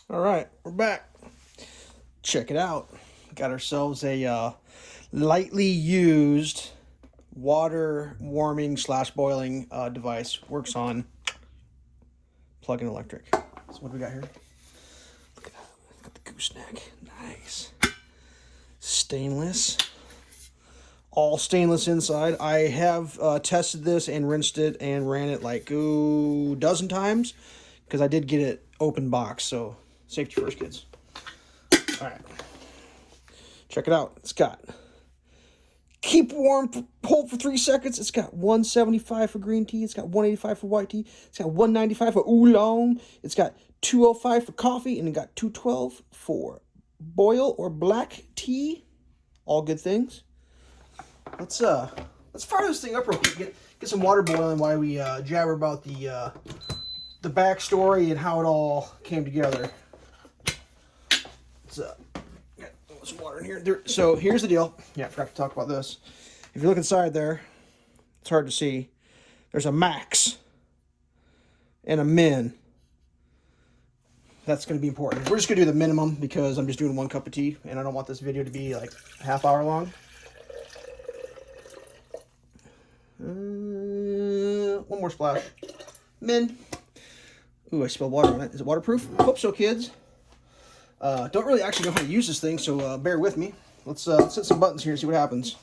All right, we're back. Check it out. Got ourselves a lightly used water warming slash boiling device. Works on plug-in electric. So what do we got here? Look at that. Got the gooseneck. Nice. Stainless. All stainless inside. I have tested this and rinsed it and ran it like a dozen times because I did get it open box. So safety first, kids. All right. Check it out. It's got keep warm, hold for 3 seconds. It's got 175 for green tea. It's got 185 for white tea. It's got 195 for oolong. It's got 205 for coffee, and it got 212 for boil or black tea. All good things. Let's fire this thing up real quick. Get some water boiling while we jabber about the backstory and how it all came together. Let's got some water in here. So here's the deal. Yeah, I forgot to talk about this. If you look inside there, it's hard to see. There's a max and a min. That's going to be important. We're just going to do the minimum because I'm just doing 1 cup of tea, and I don't want this video to be like a half hour long. One more splash. Min. Ooh, I spilled water on it. Is it waterproof? Hope so, kids. Don't really actually know how to use this thing, so bear with me. Let's hit some buttons here and see what happens.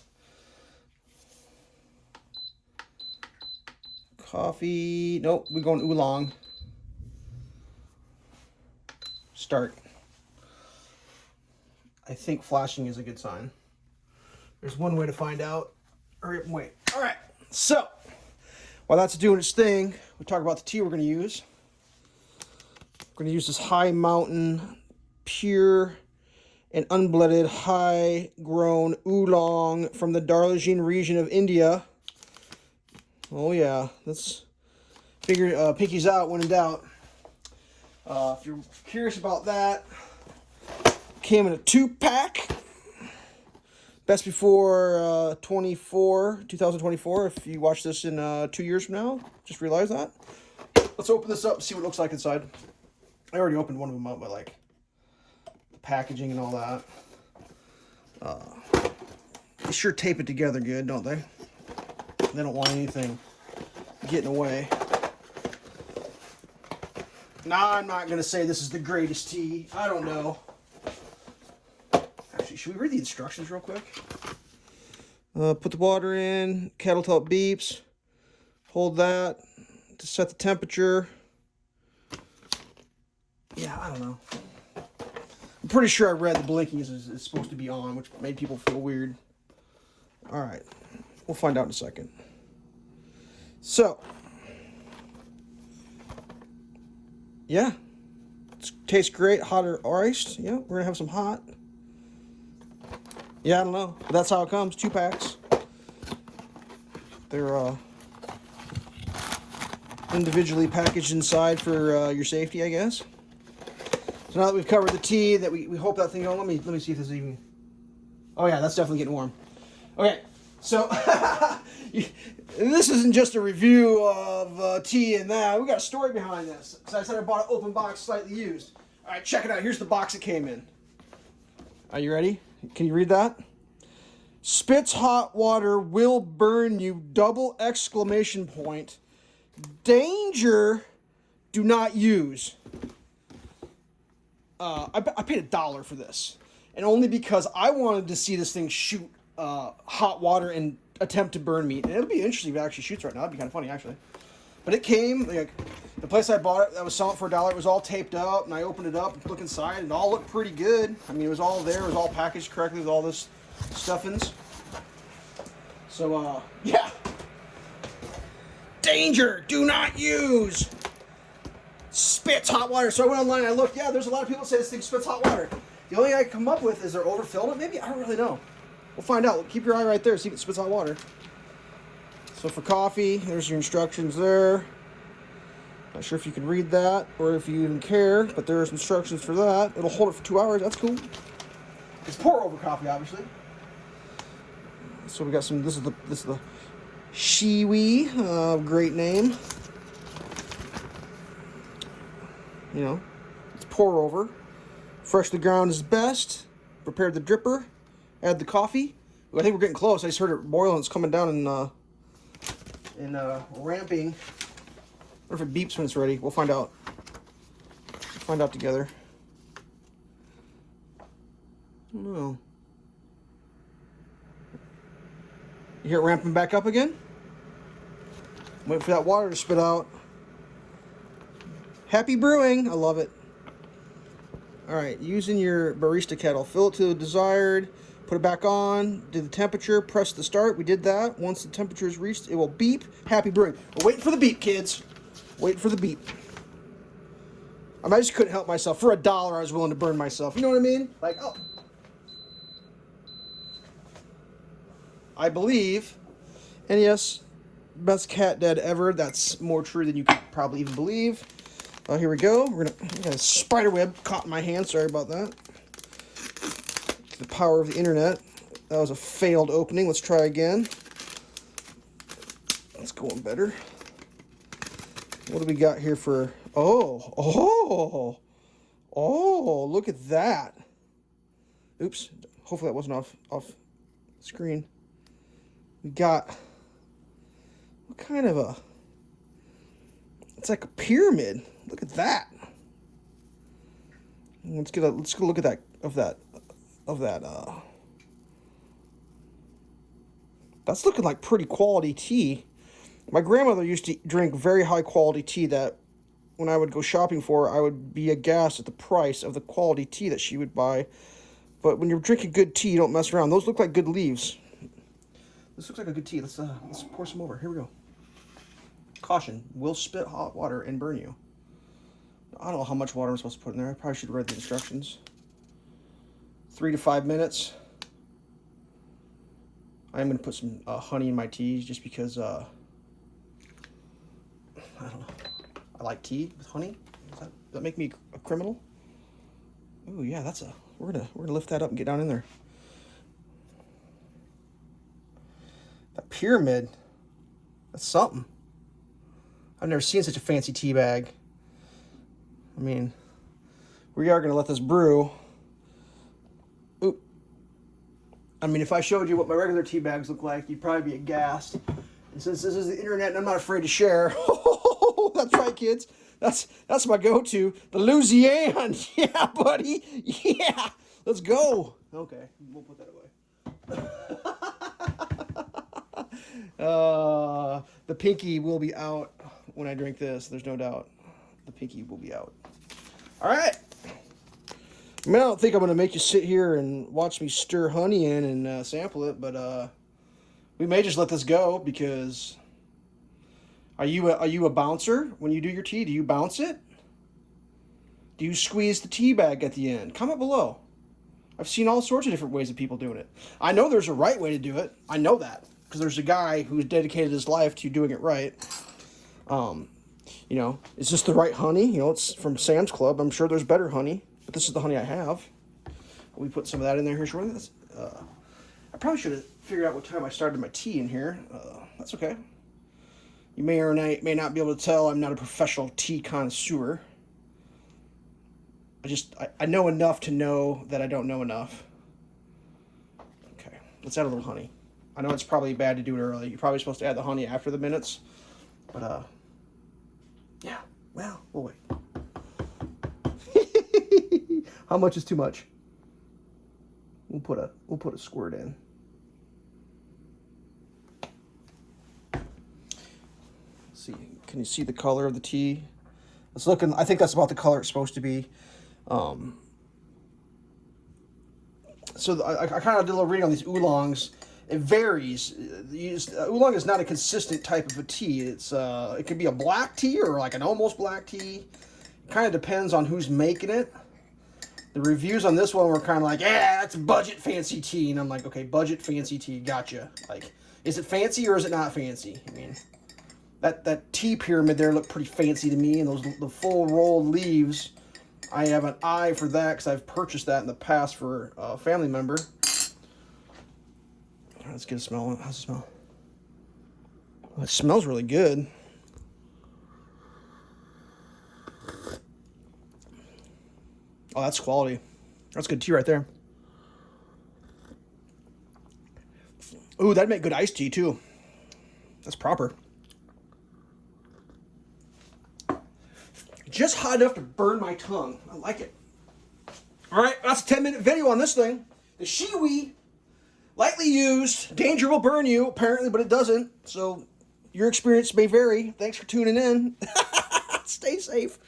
Coffee. Nope, we're going oolong. Start. I think flashing is a good sign. There's one way to find out. Hurry up and wait. All right. So, while that's doing its thing, we talk about the tea we're going to use. We're going to use this High Mountain pure and unblended high-grown oolong from the Darjeeling region of India. Oh yeah, let's figure pinkies out when in doubt. If you're curious about that, came in a 2-pack. Best before 2024. If you watch this in 2 years from now, just realize that. Let's open this up and see what it looks like inside. I already opened one of them up, but like the packaging and all that. They sure tape it together good, don't they? They don't want anything getting away. Now, I'm not going to say this is the greatest tea. I don't know. Actually, should we read the instructions real quick? Put the water in, kettle till it beeps. Hold that to set the temperature. Yeah, I don't know. I'm pretty sure I read the blinking is supposed to be on, which made people feel weird. All right. We'll find out in a second. So, yeah. It tastes great, hot or iced. Yeah, we're going to have some hot. Yeah, I don't know. That's how it comes. 2 packs. They're individually packaged inside for your safety, I guess. So now that we've covered the tea, that we hope that thing. Oh, let me see if this is even. Oh yeah, that's definitely getting warm. Okay, so this isn't just a review of tea and that. We got a story behind this. So I said I bought an open box, slightly used. All right, check it out. Here's the box it came in. Are you ready? Can you read that? Spits hot water will burn you, double exclamation point. Danger, do not use. I paid $1 for this. And only because I wanted to see this thing shoot hot water and attempt to burn me. And it'll be interesting if it actually shoots right now. That'd be kind of funny, actually. But it came, like, the place I bought it, that was selling it for $1, it was all taped up, and I opened it up and looked inside, and it all looked pretty good. I mean, it was all there, it was all packaged correctly with all this stuffings. So, yeah. Danger! Do not use! Spits hot water. So I went online and I looked, yeah, there's a lot of people say this thing spits hot water. The only thing I come up with is they're overfilled it, maybe? I don't really know. We'll find out. Keep your eye right there, see if it spits hot water. So for coffee, there's your instructions there. Not sure if you can read that or if you even care, but there's instructions for that. It'll hold it for 2 hours. That's cool. It's pour over coffee, obviously. So we got some. This is the Shewe, great name. You know, Let's pour over. Freshly ground is best. Prepared the dripper. Add the coffee. Ooh, I think we're getting close. I just heard it boiling. It's coming down and ramping. I wonder if it beeps when it's ready. We'll find out. Find out together. No. You hear it ramping back up again? Wait for that water to spit out. Happy brewing. I love it. All right, using your barista kettle. Fill it to the desired. Put it back on. Do the temperature. Press the start. We did that. Once the temperature is reached, it will beep. Happy brewing. We're waiting for the beep, kids. Waiting for the beep. I just couldn't help myself. For $1, I was willing to burn myself. You know what I mean? Like, oh. I believe, and yes, best cat dead ever. That's more true than you could probably even believe. Here we go. I got a spider web caught in my hand. Sorry about that. The power of the internet. That was a failed opening. Let's try again. That's going better. What do we got here for... Oh, look at that. Oops. Hopefully that wasn't off screen. We got... What kind of a... It's like a pyramid. Look at that. Let's get a look at that. That's looking like pretty quality tea. My grandmother used to drink very high quality tea that when I would go shopping for, I would be aghast at the price of the quality tea that she would buy. But when you're drinking good tea, you don't mess around. Those look like good leaves. This looks like a good tea. Let's pour some over. Here we go. Caution, will spit hot water and burn you. I don't know how much water I'm supposed to put in there. I probably should have read the instructions. 3 to 5 minutes. I'm going to put some honey in my teas just because, I don't know. I like tea with honey. Does that make me a criminal? Oh yeah, we're gonna lift that up and get down in there. That pyramid, that's something. I've never seen such a fancy tea bag. I mean, we are gonna let this brew. Oop. I mean, if I showed you what my regular tea bags look like, you'd probably be aghast. And since this is the internet and I'm not afraid to share, that's right, kids. That's my go-to. The Louisiana. Yeah, buddy. Yeah. Let's go. Okay, we'll put that away. The pinky will be out when I drink this. There's no doubt. The pinky will be out. All right. I mean, I don't think I'm going to make you sit here and watch me stir honey in and sample it, but we may just let this go because are you a bouncer when you do your tea? Do you bounce it? Do you squeeze the tea bag at the end? Comment below. I've seen all sorts of different ways of people doing it. I know there's a right way to do it. I know that because there's a guy who's dedicated his life to doing it right. You know, is this the right honey? You know, it's from Sam's Club. I'm sure there's better honey, but this is the honey I have. We put some of that in there here shortly. I probably should have figured out what time I started my tea in here. That's okay. You may or may not be able to tell I'm not a professional tea connoisseur. I know enough to know that I don't know enough. Okay, let's add a little honey. I know it's probably bad to do it early. You're probably supposed to add the honey after the minutes. But, yeah, well, we'll wait. How much is too much? We'll put a squirt in. Let's see, can you see the color of the tea? It's looking, I think that's about the color it's supposed to be. So I kind of did a little reading on these oolongs. It varies. Oolong is not a consistent type of a tea. It could be a black tea or like an almost black tea. It kind of depends on who's making it. The reviews on this one were kind of like, yeah, that's budget fancy tea. And I'm like, okay, budget fancy tea, gotcha. Like, is it fancy or is it not fancy? I mean, that tea pyramid there looked pretty fancy to me. And the full rolled leaves, I have an eye for that because I've purchased that in the past for a family member. Let's get a smell. How's it smell? Well, it smells really good. Oh, that's quality. That's good tea right there. Ooh, that'd make good iced tea too. That's proper. Just hot enough to burn my tongue. I like it. All right, that's a 10-minute video on this thing. The Shewe, lightly used. Danger will burn you, apparently, but it doesn't. So your experience may vary. Thanks for tuning in. Stay safe.